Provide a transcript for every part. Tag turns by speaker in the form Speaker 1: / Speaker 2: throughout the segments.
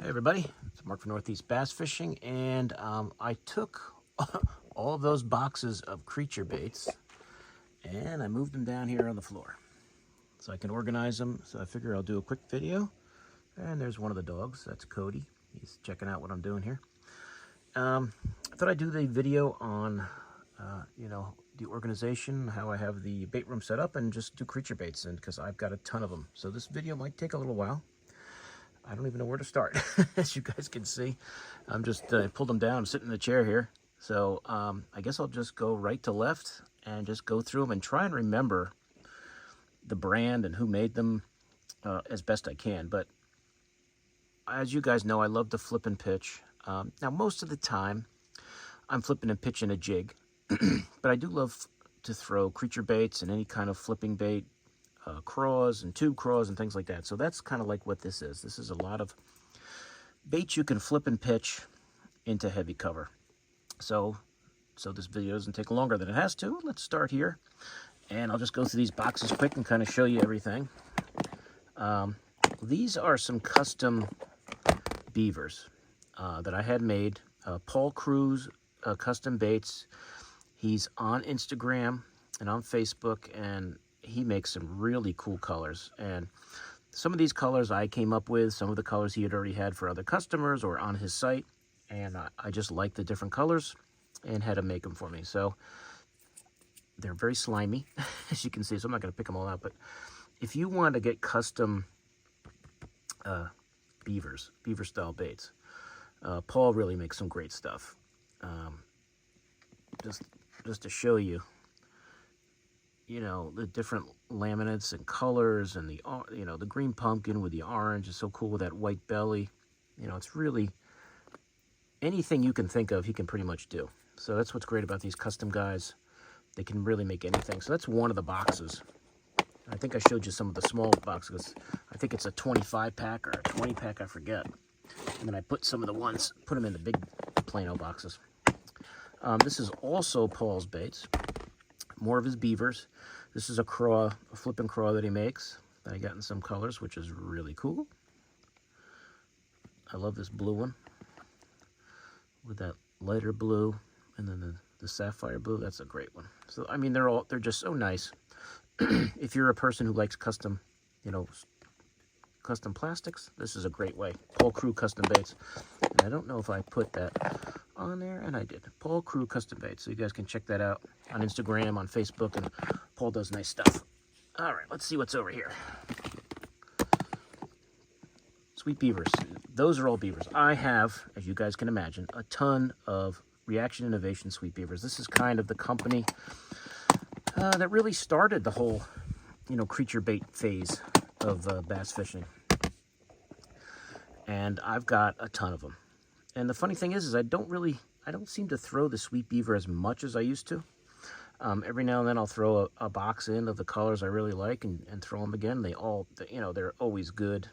Speaker 1: Hey everybody, it's Mark from Northeast Bass Fishing, and I took all of those boxes of creature baits and I moved them down here on the floor so I can organize them. So I figure I'll do a quick video. And there's one of the dogs, that's Cody. He's checking out what I'm doing here. I thought I'd do the video on, the organization, how I have the bait room set up, and just do creature baits, and because I've got a ton of them. So this video might take a little while. I don't even know where to start. As you guys can see, I'm just pulled them down. I'm sitting in the chair here. So I guess I'll just go right to left and just go through them and try and remember the brand and who made them as best I can. But as you guys know, I love to flip and pitch. Now, most of the time, I'm flipping and pitching a jig. But I do love to throw creature baits and any kind of flipping bait, craws and tube craws and things like that. So that's kind of like what this is. This is a lot of baits you can flip and pitch into heavy cover. So this video doesn't take longer than it has to. Let's start here, and I'll just go through these boxes quick and kind of show you everything. These are some custom beavers that I had made. Paul Cruz Custom Baits. He's on Instagram and on Facebook, and he makes some really cool colors. And some of these colors I came up with, some of the colors he had already had for other customers or on his site, and I just like the different colors and had him make them for me. So they're very slimy, as you can see, so I'm not going to pick them all out. But if you want to get custom beaver style baits, Paul really makes some great stuff. Just to show you, the different laminates and colors, and the green pumpkin with the orange is so cool with that white belly. It's really anything you can think of, he can pretty much do. So that's what's great about these custom guys. They can really make anything. So that's one of the boxes. I think I showed you some of the small boxes. I think it's a 25 pack or a 20 pack, I forget. And then I put some of the ones, put them in the big Plano boxes. This is also Paul's baits. More of his beavers. This is a craw, a flipping craw that he makes, that I got in some colors, which is really cool. I love this blue one with that lighter blue, and then the sapphire blue. That's a great one. So I mean, they're just so nice. If you're a person who likes custom, custom plastics, this is a great way. Paul Crew Custom Baits. And I don't know if I put that on there, and I did. Paul Crew Custom Baits. So you guys can check that out on Instagram, on Facebook, and Paul does nice stuff. All right, let's see what's over here. Sweet beavers. Those are all beavers. I have, as you guys can imagine, a ton of Reaction Innovation sweet beavers. This is kind of the company that really started the whole, creature bait phase of bass fishing. And I've got a ton of them. And the funny thing is I don't seem to throw the sweet beaver as much as I used to. Every now and then I'll throw a box in of the colors I really like and throw them again. They're always good.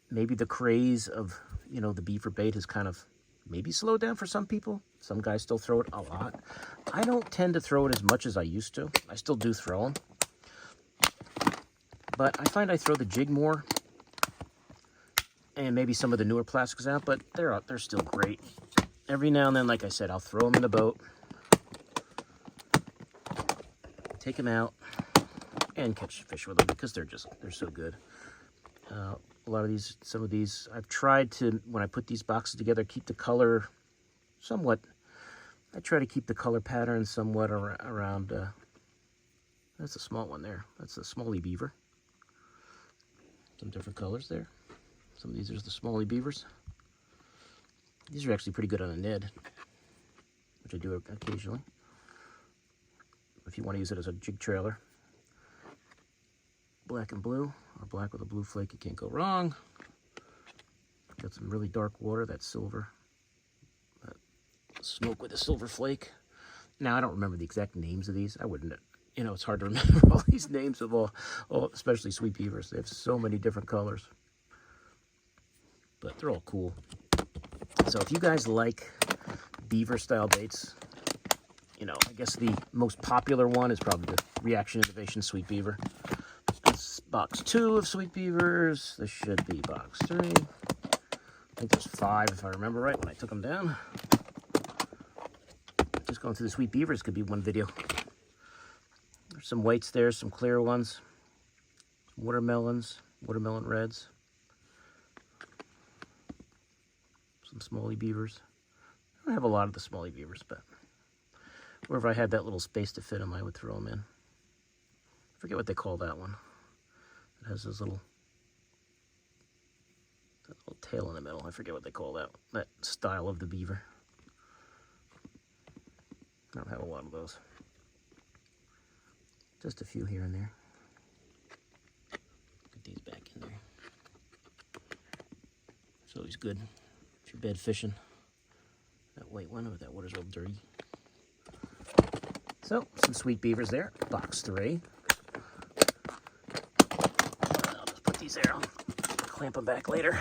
Speaker 1: Maybe the craze of, the beaver bait has kind of maybe slowed down for some people. Some guys still throw it a lot. I don't tend to throw it as much as I used to. I still do throw them. But I find I throw the jig more, and maybe some of the newer plastics out, but they're still great. Every now and then, like I said, I'll throw them in the boat, take them out, and catch fish with them because they're so good. Some of these, I've tried to, when I put these boxes together, keep the color somewhat. I try to keep the color pattern somewhat around. That's a small one there. That's a smallie beaver. Some different colors there. Some of these are the smallie beavers. These are actually pretty good on a Ned, which I do occasionally. If you want to use it as a jig trailer. Black and blue, or black with a blue flake, you can't go wrong. Got some really dark water, that's silver. That smoke with a silver flake. Now, I don't remember the exact names of these. I wouldn't, it's hard to remember all these names of all, especially sweet beavers. They have so many different colors. But they're all cool. So if you guys like beaver style baits, I guess the most popular one is probably the Reaction Innovation Sweet Beaver. It's box 2 of sweet beavers. This should be box 3. I think there's 5 if I remember right when I took them down. Just going through the sweet beavers could be one video. There's some whites there, some clear ones, some watermelons, watermelon reds, some smallie beavers. I don't have a lot of the smallie beavers, but wherever I had that little space to fit them, I would throw them in. I forget what they call that one. It has this little tail in the middle. I forget what they call that style of the beaver. I don't have a lot of those. Just a few here and there. Put these back in there. It's always good if you're bed fishing. That white one, that water's real dirty. So, some sweet beavers there. Box 3. I'll just put these there. I'll clamp them back later.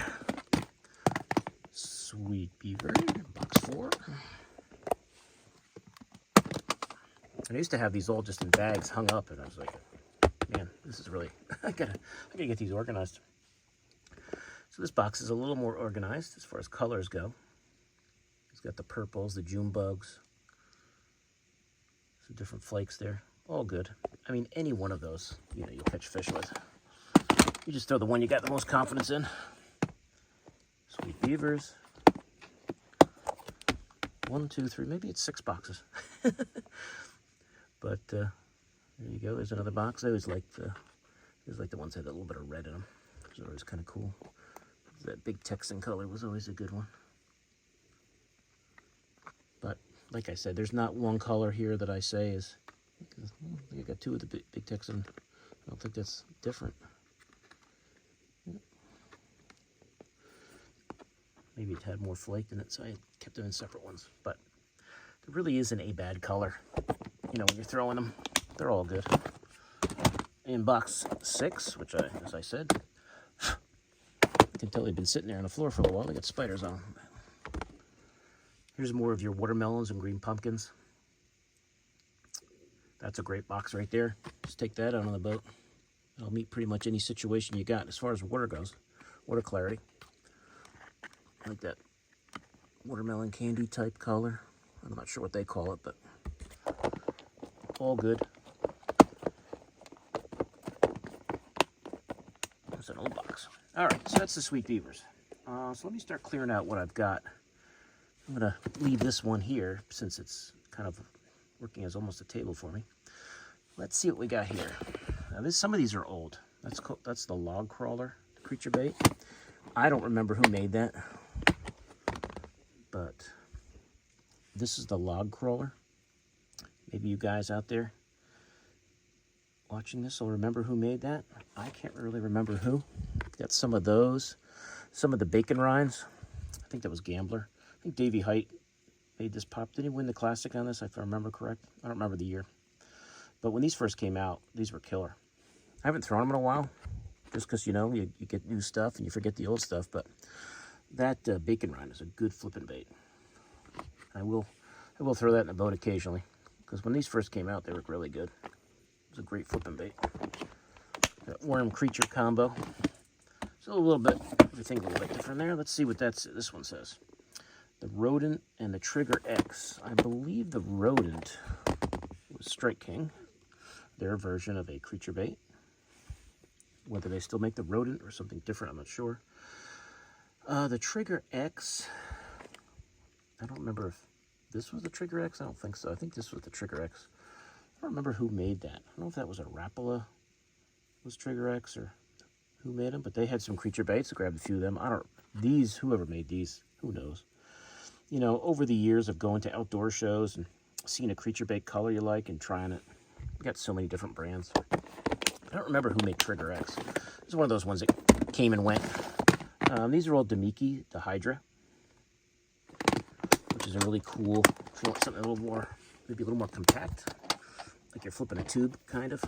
Speaker 1: Sweet beaver, box 4. I used to have these all just in bags hung up, and I was like, man, this is really, I gotta get these organized. So this box is a little more organized as far as colors go. It's got the purples, the June bugs, some different flakes there, all good. I mean, any one of those, you'll catch fish with. You just throw the one you got the most confidence in. Sweet beavers. 1, 2, 3, maybe it's 6 boxes. But there you go. There's another box. I always liked the ones that had a little bit of red in them. Those are always kind of cool. That big Texan color was always a good one. But like I said, there's not one color here that I say is. I think I got 2 of the big Texan. I don't think that's different. Maybe it had more flake in it, so I kept them in separate ones. But there really isn't a bad color. When you're throwing them, they're all good. In box 6, which as I said, you can tell they've been sitting there on the floor for a while. They got spiders on them. Here's more of your watermelons and green pumpkins. That's a great box right there. Just take that out on the boat. It'll meet pretty much any situation you got as far as water goes, water clarity. I like that watermelon candy type color. I'm not sure what they call it, but all good. That's an old box. All right, so that's the sweet beavers. So let me start clearing out what I've got. I'm going to leave this one here since it's kind of working as almost a table for me. Let's see what we got here. Now, some of these are old. That's the log crawler creature bait. I don't remember who made that, but this is the log crawler. Maybe you guys out there watching this will remember who made that. I can't really remember who. Got some of those, some of the bacon rinds. I think that was Gambler. I think Davey Height made this pop. Did he win the classic on this, if I remember correct? I don't remember the year. But when these first came out, these were killer. I haven't thrown them in a while, just because, you get new stuff and you forget the old stuff. But that bacon rind is a good flipping bait. I will throw that in the boat occasionally, because when these first came out, they were really good. It was a great flipping bait. That worm creature combo. So a little bit, everything a little bit different there. Let's see what this one says. The rodent and the Trigger X. I believe the rodent was Strike King, their version of a creature bait. Whether they still make the rodent or something different, I'm not sure. The Trigger X, I don't remember if this was the Trigger X. I don't think so. I think this was the Trigger X. I don't remember who made that. I don't know if that was a Rapala was Trigger X or who made them, but they had some creature baits. I grabbed a few of them. Whoever made these, who knows. Over the years of going to outdoor shows and seeing a creature bait color you like and trying it, you got so many different brands. I don't remember who made Trigger X. It's one of those ones that came and went. These are all Demiki, the Hydra, which is a really cool, if you want something a little more, maybe a little more compact, like you're flipping a tube, kind of.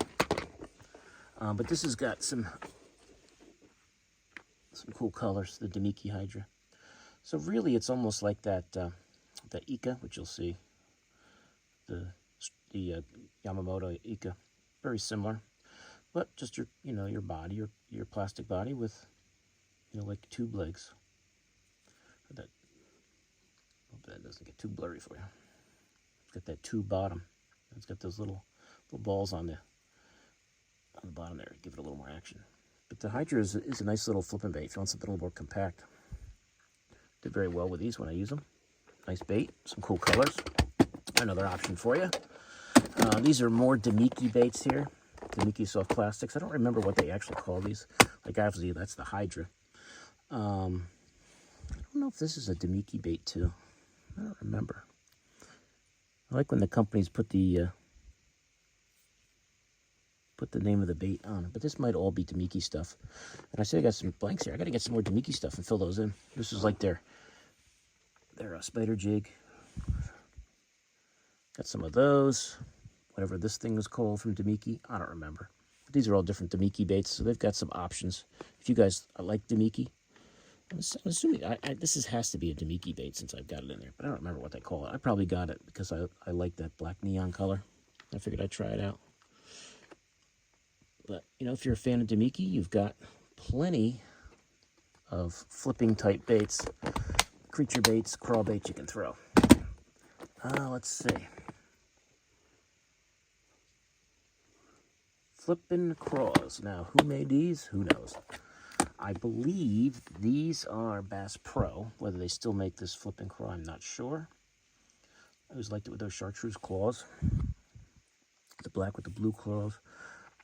Speaker 1: But this has got some cool colors, the Demiki Hydra. So really, it's almost like that Ika, which you'll see, the Yamamoto Ika, very similar. but just your, your body, your plastic body with, like tube legs. That, hope that doesn't get too blurry for you. It's got that tube bottom. It's got those little balls on the bottom there. Give it a little more action. But the Hydra is a nice little flipping bait if you want something a little more compact. Did very well with these when I use them. Nice bait, some cool colors. Another option for you. These are more Damiki baits here. Damiki soft plastics. I don't remember what they actually call these. Like obviously that's the Hydra. I don't know if this is a Damiki bait too. I don't remember. I like when the companies put the name of the bait on it, but this might all be Damiki stuff. And I said I got some blanks here. I got to get some more Damiki stuff and fill those in. This is like their spider jig. Got some of those. Whatever this thing was called from Damiki, I don't remember. But these are all different Damiki baits, so they've got some options. If you guys like Damiki, I'm assuming this has to be a Damiki bait since I've got it in there, but I don't remember what they call it. I probably got it because I like that black neon color. I figured I'd try it out. But, if you're a fan of Damiki, you've got plenty of flipping type baits, creature baits, crawl baits you can throw. Let's see. Flippin' craws. Now, who made these? Who knows? I believe these are Bass Pro. Whether they still make this flippin' craw, I'm not sure. I always liked it with those chartreuse claws. The black with the blue claws.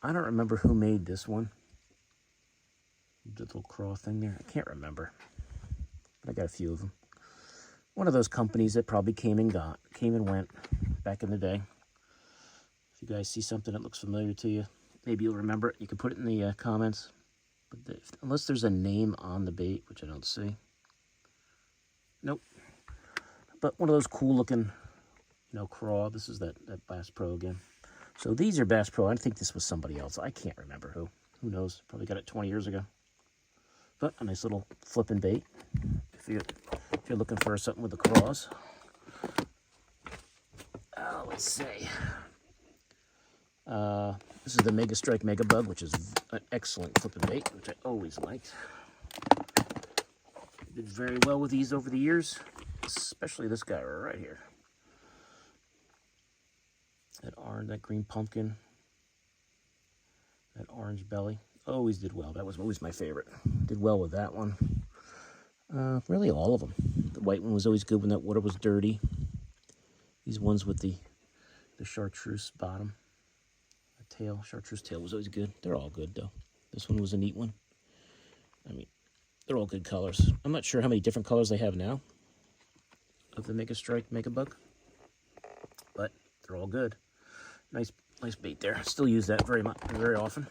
Speaker 1: I don't remember who made this one. The little craw thing there. I can't remember. But I got a few of them. One of those companies that probably came and went back in the day. If you guys see something that looks familiar to you, maybe you'll remember it. You can put it in the comments. But unless there's a name on the bait, which I don't see. Nope. But one of those cool looking, craw. This is that Bass Pro again. So these are Bass Pro. I think this was somebody else. I can't remember who. Who knows? Probably got it 20 years ago. But a nice little flipping bait. If you're looking for something with the craws. Let's see. This is the Mega Strike Mega Bug, which is an excellent flipping bait, which I always liked. Did very well with these over the years, especially this guy right here. That orange, that green pumpkin, that orange belly, always did well. That was always my favorite. Did well with that one. Really all of them. The white one was always good when that water was dirty. These ones with the chartreuse bottom, the tail, chartreuse tail was always good. They're all good though. This one was a neat one. I mean, they're all good colors. I'm not sure how many different colors they have now of the Mega Strike Mega Bug, but they're all good. Nice bait there. Still use that very often.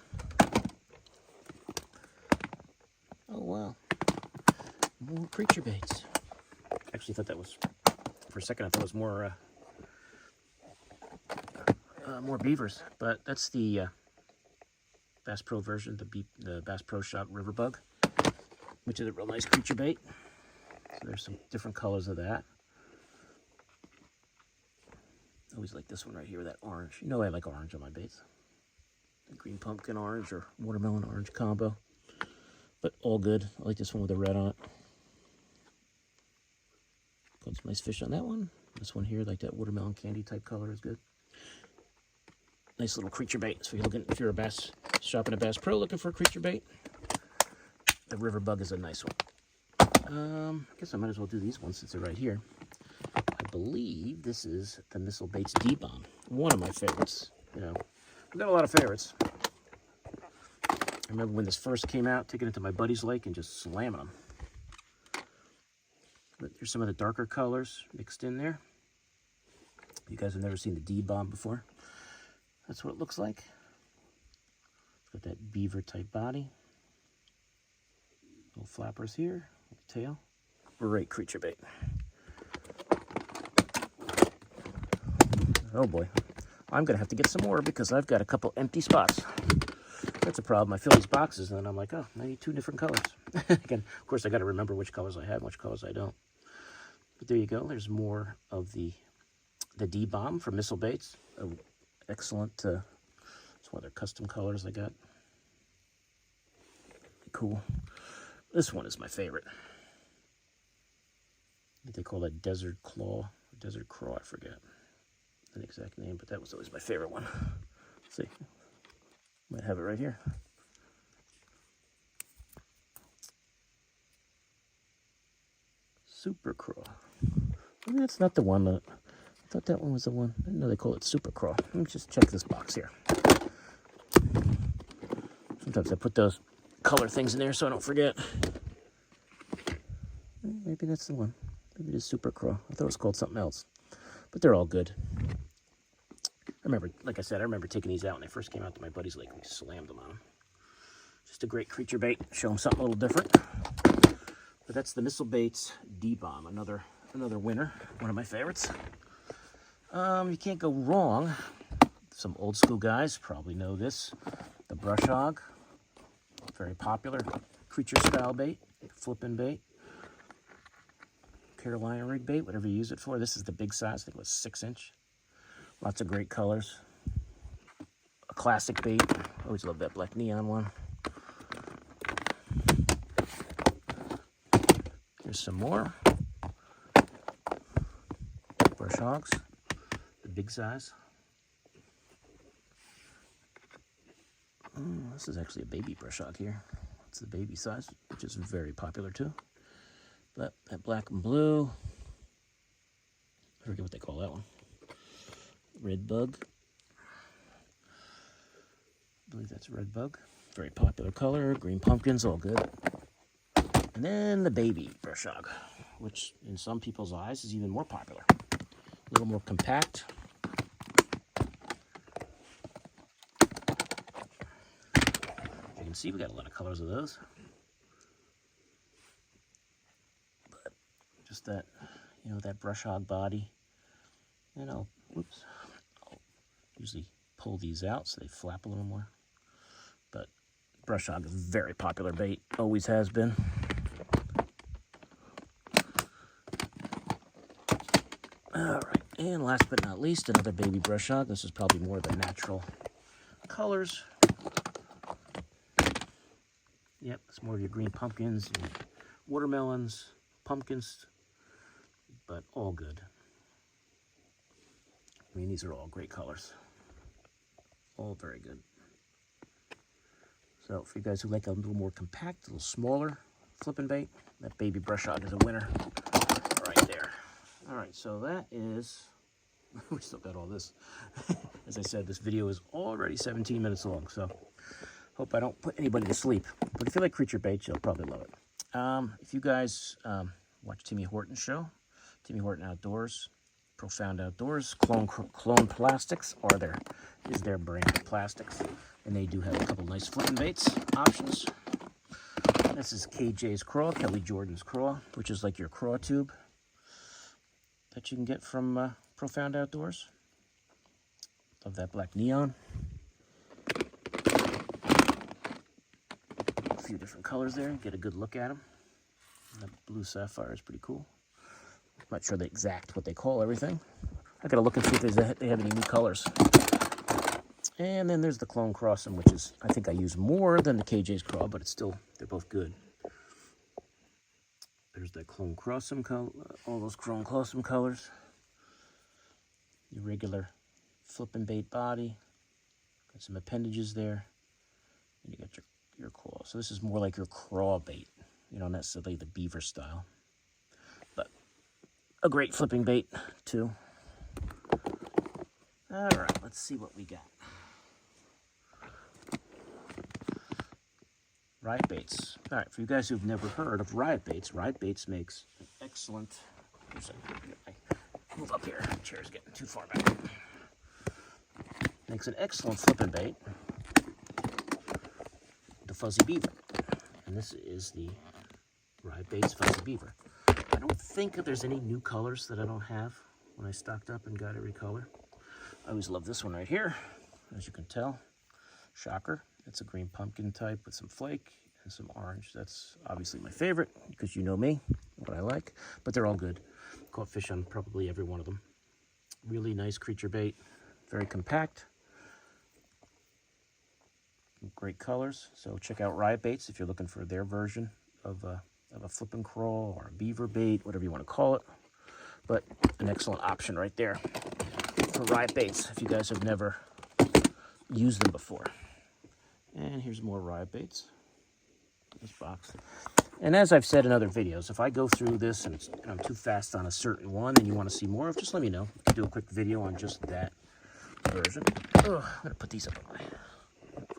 Speaker 1: Oh wow, more creature baits. Actually, thought that was for a second. I thought it was more beavers, but that's the Bass Pro version, the Bass Pro Shop River Bug, which is a real nice creature bait. So there's some different colors of that. I always like this one right here with that orange. I like orange on my baits. The green pumpkin orange or watermelon orange combo. But all good. I like this one with the red on it. Got some nice fish on that one. This one here, like that watermelon candy type color, is good. Nice little creature bait. So if you're a bass shopping at Bass Pro looking for a creature bait, the River Bug is a nice one. I guess I might as well do these ones since they're right here. I believe this is the Missile Baits D-Bomb. One of my favorites. We've got a lot of favorites. I remember when this first came out, taking it to my buddy's lake and just slamming them. But here's some of the darker colors mixed in there. You guys have never seen the D-Bomb before. That's what it looks like. It's got that beaver type body. Little flappers here, little tail. Great creature bait. Oh boy, I'm gonna have to get some more because I've got a couple empty spots. That's a problem. I fill these boxes and then I'm like, oh, I need 2 different colors. Again, of course, I got to remember which colors I have and which colors I don't. But there you go. There's more of the D-Bomb from Missile Baits. Excellent. It's one of their custom colors I got. cool. This one is my favorite. I think they call that desert claw, desert craw, I forget the exact name, but that was always my favorite one. Let's see, might have it right here. Super craw. Maybe that's not the one. I thought that one was the one. I didn't know they call it super craw. Let me just check this box here. Sometimes I put those color things in there so I don't forget. Maybe that's the one. Maybe it is super craw. I thought it was called something else. But they're all good. I remember, like I said, I remember taking these out when they first came out to my buddy's lake. We slammed them on them. Just a great creature bait. Show them something a little different. But that's the Missile Baits D-Bomb, another winner, one of my favorites. You can't go wrong. Some old school guys probably know this. The Brush Hog, very popular creature style bait, flipping bait. Carolina rig bait, whatever you use it for. This is the big size, I think it was 6-inch. Lots of great colors. A classic bait. Always love that black neon one. Here's some more. Brush Hogs, the big size. This is actually a baby brush hog here. It's the baby size, which is very popular too. But that black and blue, I forget what they call that one. Red bug. I believe that's red bug. Very popular color. Green pumpkins, all good. And then the baby brush hog, which in some people's eyes is even more popular. A little more compact. You can see we got a lot of colors of those. But just that, that brush hog body. And I'll usually pull these out so they flap a little more. But brush hog is a very popular bait, always has been. All right, and last but not least, another baby brush hog. This is probably more of the natural colors. Yep, it's more of your green pumpkins, and watermelons, pumpkins, but all good. I mean, these are all great colors. All very good. So for you guys who like a little more compact, a little smaller flipping bait, that baby brush hog is a winner right there. All right, so that is, we still got all this. As I said, this video is already 17 minutes long, so hope I don't put anybody to sleep. But if you like creature baits, you'll probably love it. If you guys watch Timmy Horton's show, Timmy Horton Outdoors, Profound Outdoors, Clone Plastics is their brand of plastics. And they do have a couple nice flipping baits options. This is KJ's Craw, Kelly Jordan's Craw, which is like your craw tube that you can get from Profound Outdoors. Love that black neon. A few different colors there, get a good look at them. That blue sapphire is pretty cool. I'm not sure the exact what they call everything. I gotta look and see if they have any new colors. And then there's the Clone Crossum, which is, I think I use more than the KJ's Craw, but it's still, they're both good. There's the Clone Crossum color, all those Clone Crossum colors. Your regular flipping bait body. Got some appendages there. And you got your claw. So this is more like your craw bait, not necessarily the beaver style. But a great flipping bait, too. All right, let's see what we got. Riot Baits. All right, for you guys who've never heard of Riot Baits makes an excellent, move up here, the chair's getting too far back. Makes an excellent flipping bait, the Fuzzy Beaver. And this is the Riot Baits Fuzzy Beaver. I don't think that there's any new colors that I don't have when I stocked up and got every color. I always love this one right here, as you can tell. Shocker. It's a green pumpkin type with some flake and some orange. That's obviously my favorite because you know me, what I like. But they're all good. Caught fish on probably every one of them. Really nice creature bait. Very compact. Some great colors. So check out Riot Baits if you're looking for their version of a flip and crawl or a beaver bait, whatever you want to call it. But an excellent option right there for Riot Baits if you guys have never used them before. And here's more Riot Baits in this box. And as I've said in other videos, if I go through this and I'm too fast on a certain one and you want to see more of, just let me know. I can do a quick video on just that version. Oh, I'm going to put these up on my...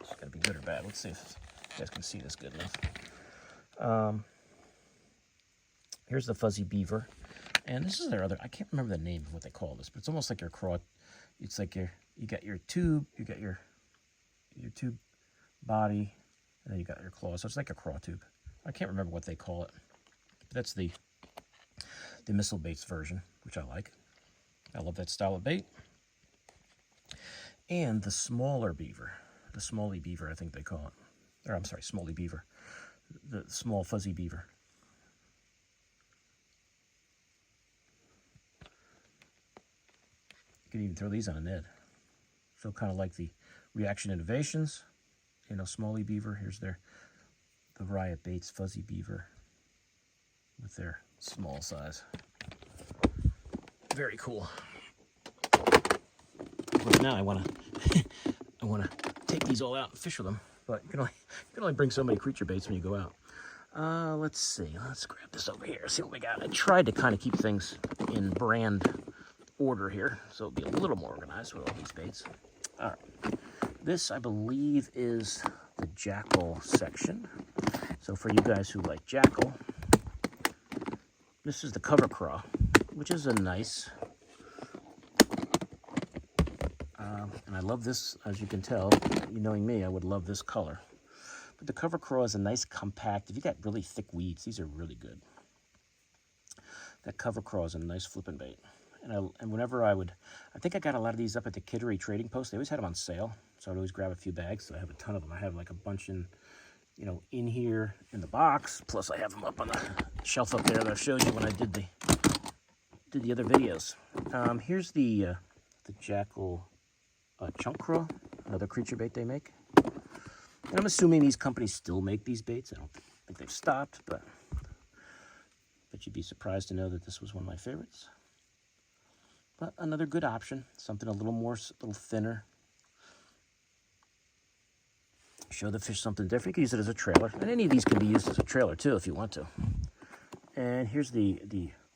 Speaker 1: It's going to be good or bad. Let's see if you guys can see this good enough. Here's the Fuzzy Beaver. And this is their other... I can't remember the name of what they call this, but it's almost like your craw. It's like you got your tube, you got your tube body, and then you got your claws. So it's like a craw tube. I can't remember what they call it. But that's the missile baits version, which I like. I love that style of bait. And the smaller beaver, the smallie beaver, I think they call it. Or I'm sorry, smallie beaver. The small fuzzy beaver. You can even throw these on a Ned. So kind of like the Reaction Innovations, you know, smallie beaver. Here's the Riot Baits Fuzzy Beaver with their small size. Very cool. But now I want to take these all out and fish with them. But you can only bring so many creature baits when you go out. Let's see. Let's grab this over here. See what we got. I tried to kind of keep things in brand order here, so it'll be a little more organized with all these baits. All right. This, I believe, is the Jackal section. So for you guys who like Jackal, this is the cover craw, which is a nice, and I love this, as you can tell, you knowing me, I would love this color. But the cover craw is a nice compact, if you got really thick weeds, these are really good. That cover craw is a nice flipping bait. And whenever I think I got a lot of these up at the Kittery Trading Post. They always had them on sale, so I'd always grab a few bags. So I have a ton of them. I have like a bunch in here in the box. Plus I have them up on the shelf up there that I showed you when I did the other videos. Here's the Jackal chunk craw, another creature bait they make. And I'm assuming these companies still make these baits. I don't think they've stopped, but you'd be surprised to know that this was one of my favorites. But another good option, something a little thinner. Show the fish something different. You can use it as a trailer. And any of these can be used as a trailer too if you want to. And here's the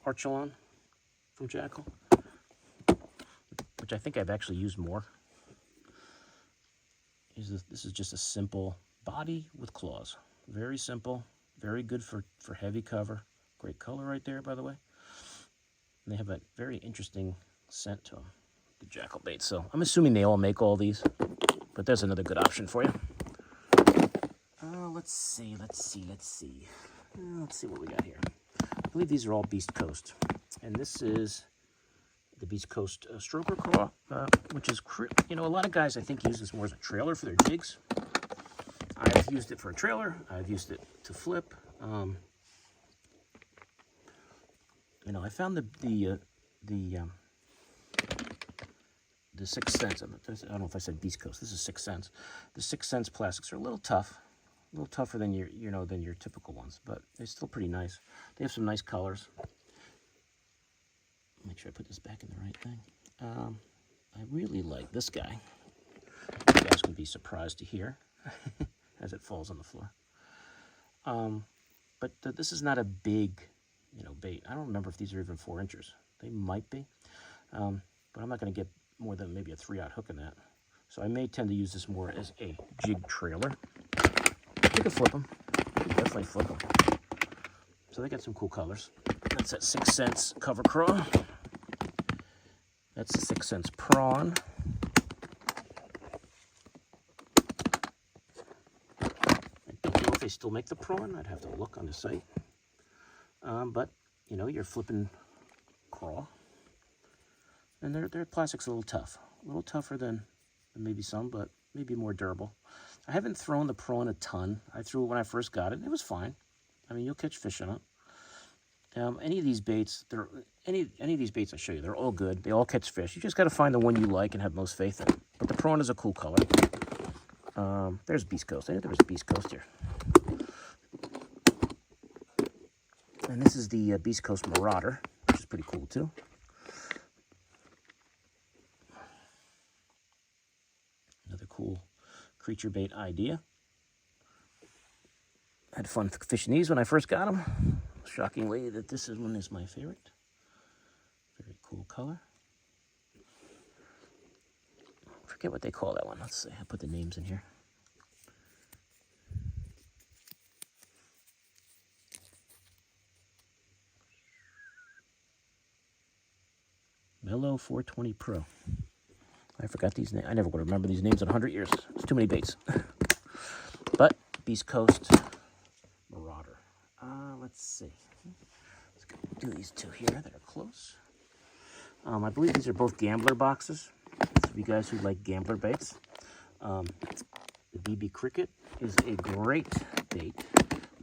Speaker 1: Archelon from Jackal, which I think I've actually used more. This is just a simple body with claws. Very simple, very good for heavy cover. Great color right there, by the way. And they have a very interesting scent to them, the Jackal bait. So I'm assuming they all make all these, but there's another good option for you. Let's see. Let's see what we got here. I believe these are all Beast Coast. And this is the Beast Coast Stroker Craw, which is, a lot of guys I think use this more as a trailer for their jigs. I've used it for a trailer. I've used it to flip. I found the Sixth Sense. I don't know if I said Beast Coast. This is Sixth Sense. The Sixth Sense plastics are a little tough, a little tougher than your typical ones, but they're still pretty nice. They have some nice colors. Make sure I put this back in the right thing. I really like this guy. You guys can be surprised to hear as it falls on the floor. But this is not a big, bait. I don't remember if these are even 4 inches. They might be, but I'm not going to get more than maybe a 3/0 hook in that. So I may tend to use this more as a jig trailer. You can flip them. You can definitely flip them. So they got some cool colors. That's that Sixth Sense cover craw. That's the Sixth Sense prawn. I don't know if they still make the prawn. I'd have to look on the site. But, you're flipping craw. And their plastic's a little tough. A little tougher than maybe some, but maybe more durable. I haven't thrown the prawn a ton. I threw it when I first got it. It was fine. I mean, you'll catch fish in it. Any of these baits, any of these baits I show you, they're all good. They all catch fish. You just got to find the one you like and have most faith in. But the prawn is a cool color. There's Beast Coast. I knew there was a Beast Coast here. And this is the Beast Coast Marauder, which is pretty cool too. Another cool creature bait idea. Had fun fishing these when I first got them. Shockingly, that this one is my favorite. Very cool color. Forget what they call that one. Let's see. I put the names in here. Mellow 420 Pro. I forgot these names. I never would remember these names in 100 years. It's too many baits. But Beast Coast Marauder. Let's see. Let's do these two here that are close. I believe these are both gambler boxes. So you guys who like gambler baits. The BB Cricket is a great bait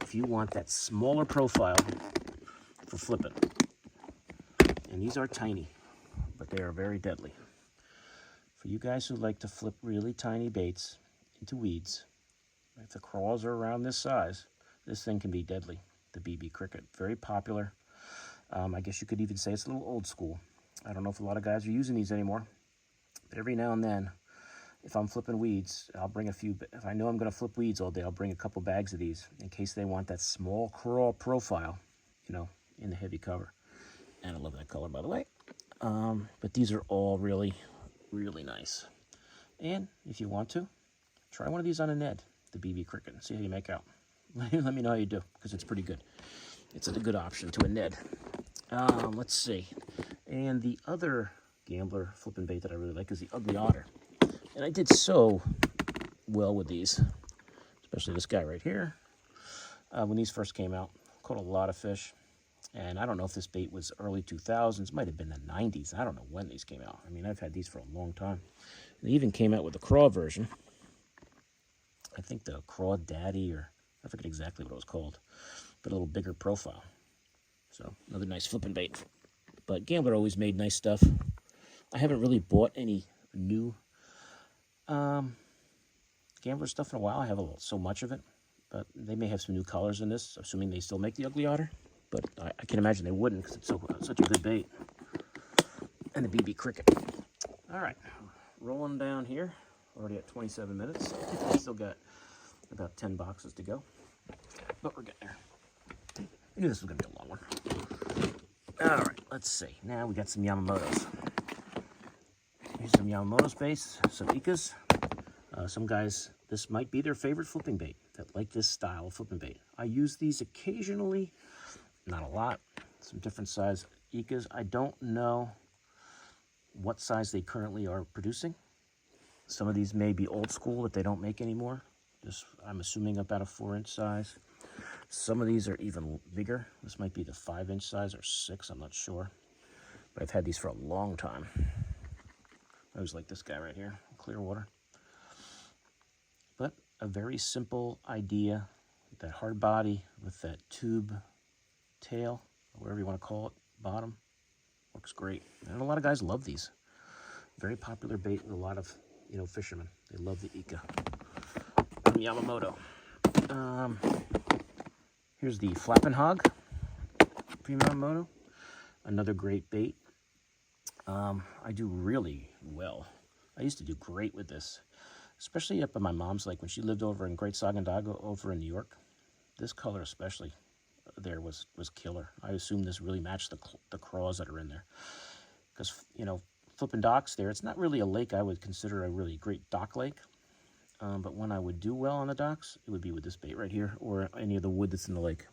Speaker 1: if you want that smaller profile for flipping. And these are tiny, but they are very deadly. For you guys who like to flip really tiny baits into weeds, if the crawls are around this size, this thing can be deadly. The BB Cricket, very popular. I guess you could even say it's a little old school. I don't know if a lot of guys are using these anymore, but every now and then, if I'm flipping weeds, I'll bring a few. If I know I'm going to flip weeds all day, I'll bring a couple bags of these in case they want that small crawl profile, you know, in the heavy cover. And I love that color, by the way. But these are all really, really nice. And if you want to, try one of these on a Ned, the BB Cricket, and see how you make out. Let me know how you do, because it's pretty good. It's a good option to a Ned. Let's see. And the other gambler flipping bait that I really like is the Ugly Otter. And I did so well with these, especially this guy right here. When these first came out, caught a lot of fish. And I don't know if this bait was early 2000s, might have been the 90s. I don't know when these came out. I mean, I've had these for a long time. They even came out with a craw version. I think the Craw Daddy, or I forget exactly what it was called, but a little bigger profile. So another nice flipping bait. But Gambler always made nice stuff. I haven't really bought any new Gambler stuff in a while. I have so much of it, but they may have some new colors in this, assuming they still make the Ugly Otter. But I can imagine they wouldn't, because it's such a good bait. And the BB Cricket. All right, rolling down here. Already at 27 minutes. I still got about 10 boxes to go, but we're getting there. I knew this was going to be a long one. All right, let's see. Now we got some Yamamotos. Here's some Yamamoto space, some Ikas. Some guys, this might be their favorite flipping bait, that like this style of flipping bait. I use these occasionally, not a lot. Some different size Ikas. I don't know what size they currently are producing. Some of these may be old school that they don't make anymore. Just, I'm assuming about a 4-inch size. Some of these are even bigger. This might be the 5-inch size or 6, I'm not sure. But I've had these for a long time. I always like this guy right here, Clearwater. But a very simple idea, with that hard body, with that tube tail, or whatever you want to call it, bottom. Works great. And a lot of guys love these. Very popular bait with a lot of, you know, fishermen. They love the Ika from Yamamoto. Here's the Flappin' Hog from Yamamoto. Another great bait. I do really well. I used to do great with this, especially up at my mom's lake when she lived over in Great Sagandago over in New York. This color especially there was killer. I assume this really matched the craws that are in there, because, you know, flipping docks there, it's not really a lake I would consider a really great dock lake. But when I would do well on the docks, it would be with this bait right here, or any of the wood that's in the lake.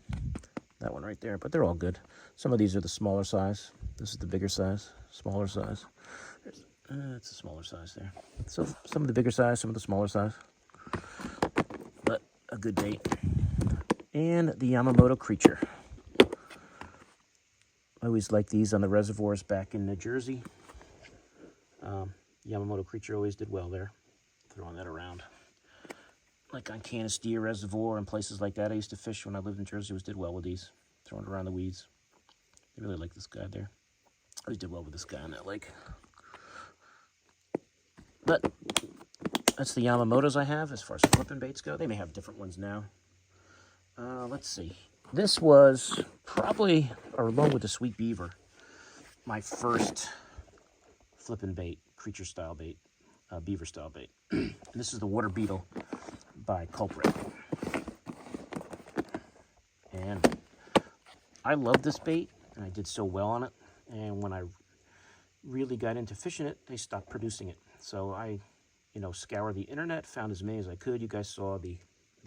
Speaker 1: That one right there, but they're all good. Some of these are the smaller size. This is the bigger size, smaller size. It's a smaller size there. So some of the bigger size, some of the smaller size. But a good bait. And the Yamamoto Creature. I always like these on the reservoirs back in New Jersey. Yamamoto Creature always did well there. Throwing that around. Like on Canisteo Reservoir and places like that I used to fish when I lived in Jersey, always did well with these. Throwing it around the weeds. They really like this guy there. I always did well with this guy on that lake. But That's the Yamamotos I have as far as flipping baits go. They may have different ones now. Let's see. This was probably, or along with the Sweet Beaver, my first flipping bait, creature style bait, beaver style bait. And this is the Water Beetle by Culprit. And I love this bait, and I did so well on it. And when I really got into fishing it, they stopped producing it. So I, scoured the internet, found as many as I could. You guys saw the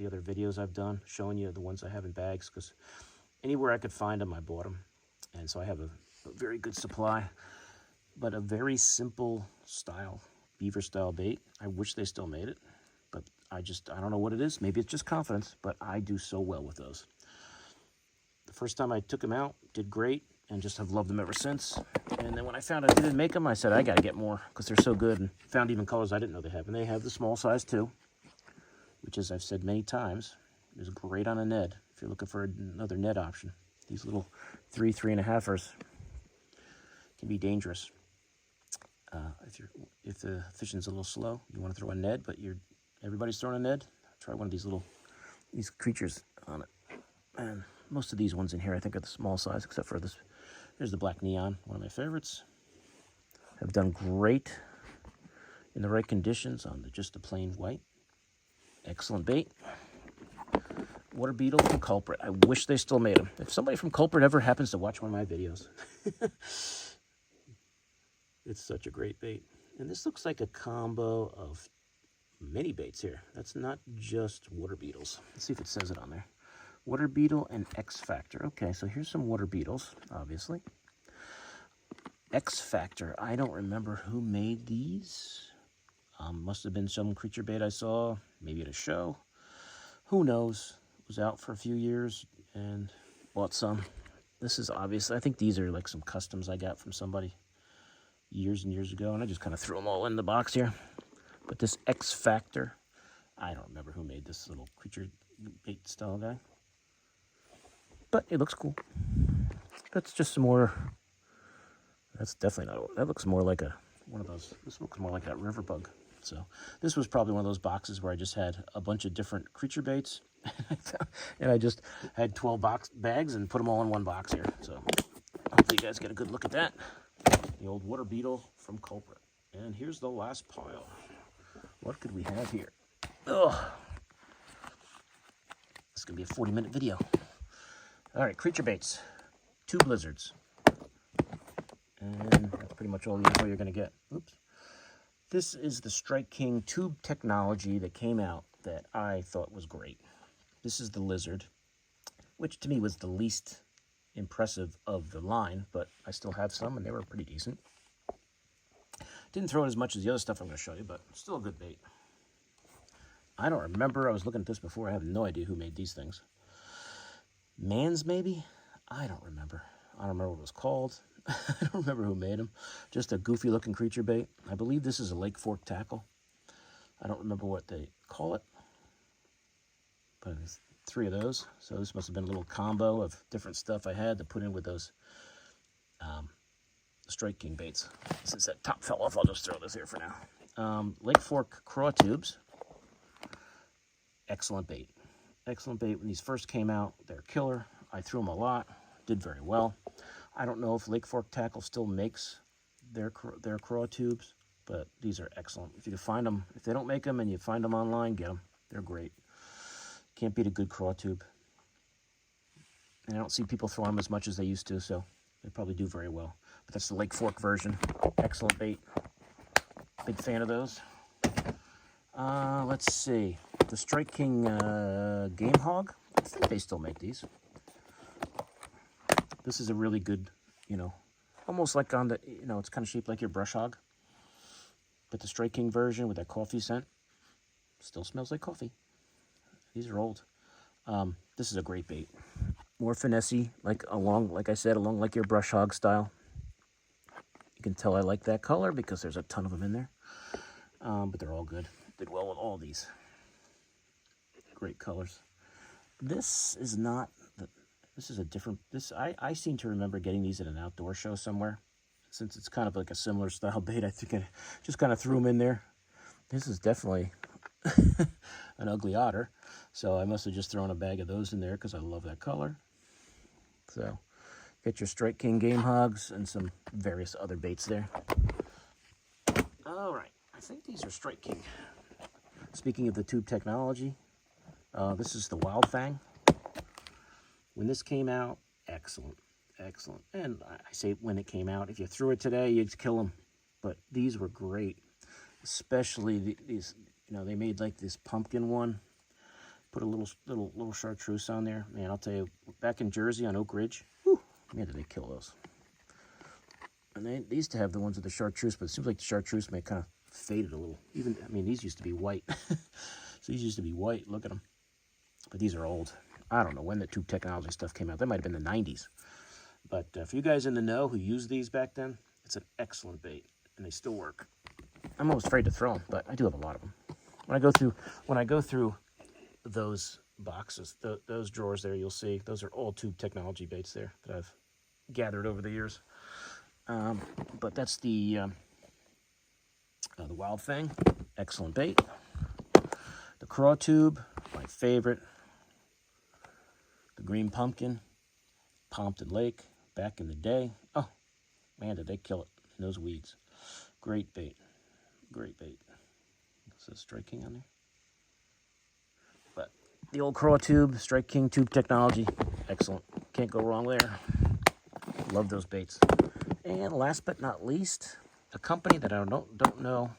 Speaker 1: other videos I've done showing you the ones I have in bags, because anywhere I could find them, I bought them. And so I have a very good supply, but a very simple style, beaver style bait. I wish they still made it, but I don't know what it is. Maybe it's just confidence, but I do so well with those. The first time I took them out, did great, and just have loved them ever since. And then when I found out they didn't make them, I said, I got to get more because they're so good, and found even colors I didn't know they have. And they have the small size too, which, as I've said many times, is great on a Ned if you're looking for another Ned option. These little 3.5ers can be dangerous. If the fishing's a little slow, you want to throw a Ned, but everybody's throwing a Ned, try one of these creatures on it. And most of these ones in here, I think, are the small size, except for this. There's the Black Neon, one of my favorites. Have done great in the right conditions on just the plain white. Excellent bait. Water Beetle from Culprit. I wish they still made them. If somebody from Culprit ever happens to watch one of my videos, it's such a great bait. And this looks like a combo of many baits here. That's not just Water Beetles. Let's see if it says it on there. Water Beetle and X Factor. Okay, so here's some Water Beetles, obviously. X Factor. I don't remember who made these. Must have been some creature bait I saw, maybe at a show. Who knows? Was out for a few years and bought some. This is obviously, I think these are like some customs I got from somebody years and years ago, and I just kind of threw them all in the box here. But this X Factor, I don't remember who made this little creature bait style guy. But it looks cool. That's just some more, that's definitely not, that looks more like one of those, this looks more like that river bug. So this was probably one of those boxes where I just had a bunch of different creature baits, and I just had 12 bags and put them all in one box here. So hopefully you guys get a good look at that. The old Water Beetle from Culprit. And here's the last pile. What could we have here? Ugh. This is going to be a 40-minute video. All right, creature baits. 2 blizzards. And that's pretty much all the info you're going to get. Oops. This is the Strike King tube technology that came out that I thought was great. This is the lizard, which to me was the least impressive of the line, but I still have some, and they were pretty decent. Didn't throw it as much as the other stuff I'm going to show you, but still a good bait. I don't remember. I was looking at this before. I have no idea who made these things. Mans, maybe? I don't remember. I don't remember what it was called. I don't remember who made them. Just a goofy-looking creature bait. I believe this is a Lake Fork tackle. I don't remember what they call it, but there's 3 of those. So this must have been a little combo of different stuff I had to put in with those Strike King baits. Since that top fell off, I'll just throw this here for now. Lake Fork craw tubes. Excellent bait. Excellent bait. When these first came out, they're killer. I threw them a lot. Did very well. I don't know if Lake Fork Tackle still makes their craw tubes, but these are excellent. If you can find them, if they don't make them and you find them online, get them. They're great. Can't beat a good craw tube. And I don't see people throwing them as much as they used to, so they probably do very well. But that's the Lake Fork version. Excellent bait. Big fan of those. Let's see. The Strike King Game Hog. I think they still make these. This is a really good, almost like on the, it's kind of shaped like your brush hog. But the Strike King version with that coffee scent still smells like coffee. These are old. This is a great bait. More finessey, like I said, along like your brush hog style. You can tell I like that color because there's a ton of them in there. But they're all good. Did well with all these. Great colors. This is not, this is a different, I seem to remember getting these at an outdoor show somewhere. Since it's kind of like a similar style bait, I think I just kind of threw them in there. This is definitely an ugly otter. So I must have just thrown a bag of those in there because I love that color. So get your Strike King game hogs and some various other baits there. All right, I think these are Strike King. Speaking of the tube technology, this is the Wild Fang. When this came out, excellent, excellent. And I say when it came out, if you threw it today, you'd kill them. But these were great, especially these. You know, they made like this pumpkin one. Put a little chartreuse on there. Man, I'll tell you, back in Jersey on Oak Ridge, whew, man, did they kill those. And they used to have the ones with the chartreuse, but it seems like the chartreuse may kind of faded a little. Even, I mean, these used to be white. So these used to be white. Look at them. But these are old. I don't know when the tube technology stuff came out. That might have been the 90s. But for you guys in the know who used these back then, it's an excellent bait, and they still work. I'm almost afraid to throw them, but I do have a lot of them. When I go through those boxes, those drawers there, you'll see those are all tube technology baits there that I've gathered over the years. But that's the Wild Fang, excellent bait. The Craw Tube, my favorite. The Green Pumpkin, Pompton Lake, back in the day. Oh, man, did they kill it in those weeds. Great bait, great bait. It says Strike King on there. But the old Craw Tube, Strike King tube technology, excellent. Can't go wrong there. Love those baits. And last but not least, a company that I don't know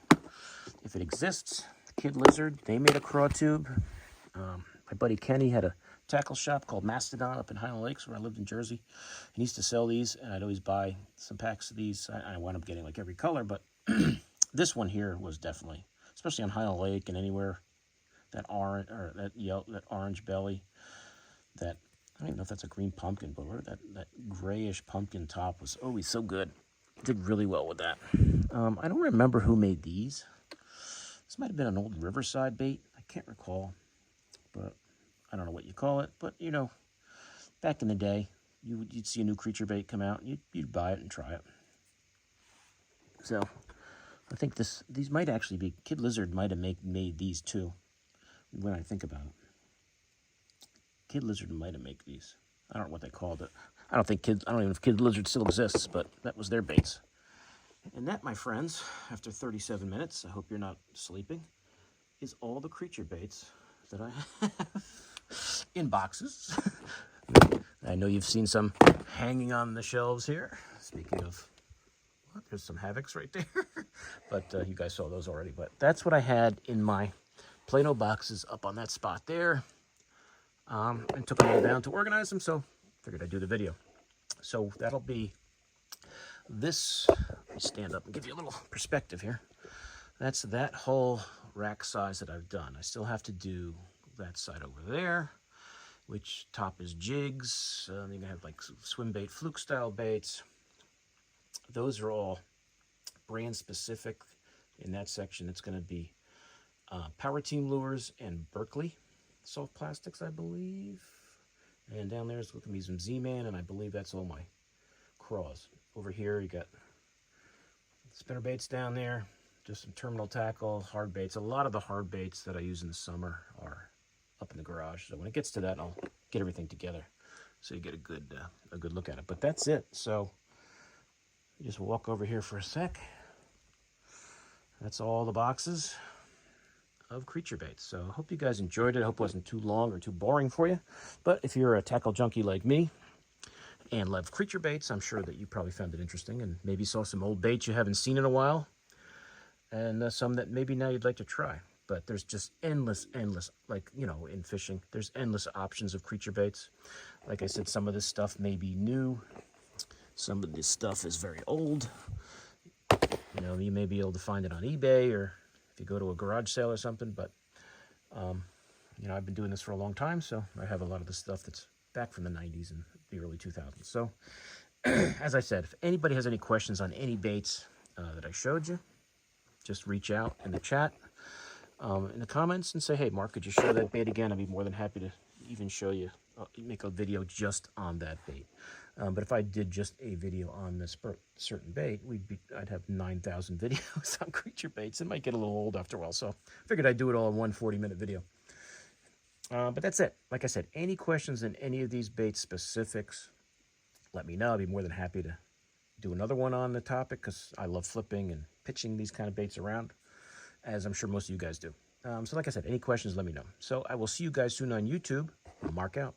Speaker 1: if it exists, Kid Lizard. They made a Craw Tube. My buddy Kenny had a tackle shop called Mastodon up in Highland Lakes where I lived in Jersey. He used to sell these, and I'd always buy some packs of these. I wound up getting like every color, but this one here was definitely, especially on Highland Lake and anywhere, that orange or that orange belly, that I don't even know if that's a green pumpkin, but that grayish pumpkin top was always so good. Did really well with that. I don't remember who made these. This might have been an old Riverside bait. I can't recall, but I don't know what you call it. But, you know, back in the day, you'd see a new creature bait come out, and you'd buy it and try it. So I think these might actually be, Kid Lizard might have made these too, when I think about it. Kid Lizard might have made these. I don't know what they called it. I don't even know if Kid Lizard still exists, but that was their baits. And that, my friends, after 37 minutes, I hope you're not sleeping, is all the creature baits that I have in boxes. I know you've seen some hanging on the shelves here. Speaking of, well, there's some Havocs right there. But you guys saw those already. But that's what I had in my Plano boxes up on that spot there. And took them all down to organize them, so figured I'd do the video. So that'll be this. Let me stand up and give you a little perspective here. That's that whole rack size that I've done. I still have to do that side over there, which top is jigs. You're gonna have like swim bait, fluke style baits. Those are all brand specific. In that section, it's gonna be Power Team lures and Berkeley soft plastics, I believe. And down there's looking to be some Z-Man, and I believe that's all my craws. Over here, you got spinner baits down there, just some terminal tackle, hard baits. A lot of the hard baits that I use in the summer are up in the garage. So when it gets to that, I'll get everything together so you get a good look at it. But that's it. So just walk over here for a sec. That's all the boxes of creature baits. So I hope you guys enjoyed it. I hope it wasn't too long or too boring for you. But if you're a tackle junkie like me and love creature baits, I'm sure that you probably found it interesting and maybe saw some old baits you haven't seen in a while, and some that maybe now you'd like to try. But there's just endless, like, you know, in fishing, there's endless options of creature baits. Like I said, some of this stuff may be new. Some of this stuff is very old. You know, you may be able to find it on eBay or if you go to a garage sale or something, but, you know, I've been doing this for a long time, so I have a lot of the stuff that's back from the 90s and the early 2000s. So, as I said, if anybody has any questions on any baits that I showed you, just reach out in the chat, in the comments, and say, hey, Mark, could you show that bait again? I'd be more than happy to even show you make a video just on that bait. But if I did just a video on this certain bait, I'd have 9,000 videos on creature baits. It might get a little old after a while, so I figured I'd do it all in one 40-minute video. But that's it. Like I said, any questions in any of these bait specifics, let me know. I'd be more than happy to do another one on the topic, because I love flipping and pitching these kind of baits around, as I'm sure most of you guys do. So like I said, any questions, let me know. So I will see you guys soon on YouTube. Mark out.